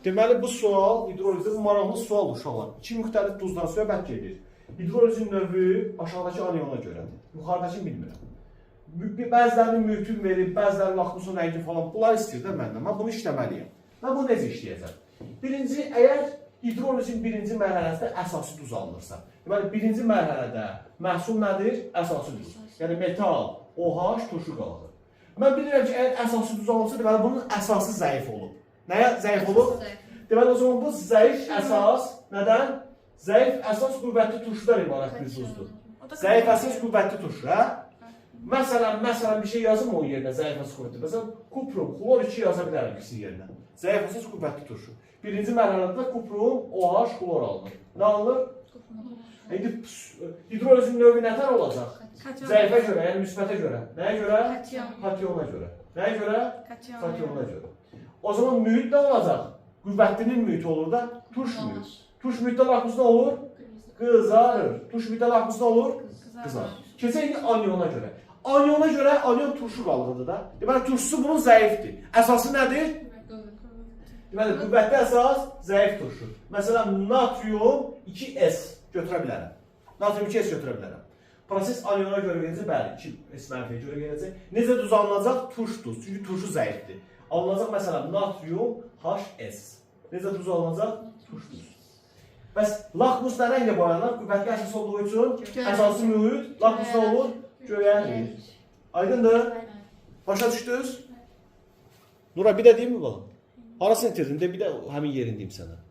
Deməli, bu sual hidrolizdə maraqlı sual uşaqlar. İki müxtəlif duzdan söhbət gedir. Hidrolizin növü aşağıdakı aniona görədir. Yuxarıdakı bilmirəm. Bəzilərinin mühütün verib, bəzilərinin lakmusun rəngi falan. Bunlar istəyir də məndən. Mən bunu işləməliyəm. Mən bunu necə işləyəcəm? Birinci, əgər hidrolizin birinci mərhələsində əsası duz alınırsa, deməli, birinci mərhələdə məhsul nədir? Əsası duz. Yəni, metal, OH, turşu qalır. Mən bilirəm ki, əgər əsası duz alınırsa, deməli, bunun əsası zəif olub. Nəyə zəif olub? Deməli, o zaman bu zəif əsas, nədən? Zəif əsas qüvvətli turşudan ibarət bir duzdur. Zəif əsas qüvvətli turşu, hə? Məsələn, bir şey yazım onun yerinə, zəif əsas qüvvətli. Məsələn, kuprum, xlor 2 yaza bilərəm ikisinin yerinə. Zəif əsas qüvvətli turşu. Birinci mərhələdə kuprum, OH, xlor alınır. Nə alınır? İndi hidrolizin növü nətər olacaq? Zəifə görə, yəni müsbətə görə. Nəyə görə? Katyona görə. Nəyə görə? Katyona görə. O zaman mühit nə olacaq? Qüvvətlinin mühiti olur da turş mühit. Turş mühitdə lakmus nə olur? Qızarır. Turş mühitdə lakmus nə olur? Qızarır. Keçək indi aniona görə. Aniona görə anion turşu qalıqıdır da. Deməli, turşusu bunun zəifdir. Əsası nədir? Deməli, qüvvətli əsas zəif turşu. Məsələn, natrium 2S götürə bilərəm. Natrium 2S götürə bilərəm. Proses aniona görə gələcək, bəli, 2S mənfiyə görə gələcək. Necə duz alınacaq? Turş duz. Çünki turşu zəifdir. Alınacaq məsələn natrium HS. Necə duz alınacaq? Turş duz. Bəs lakmus nə rənglə boyanır? Qüvvətli əsas olduğu üçün əsası mühit, lakmus nə olur? Göyərir. Aydındır? Başa düşdünüz? Nura, bir də deyim mi bax? Harasını itirdin? De bir də həmin yerini deyim sənə.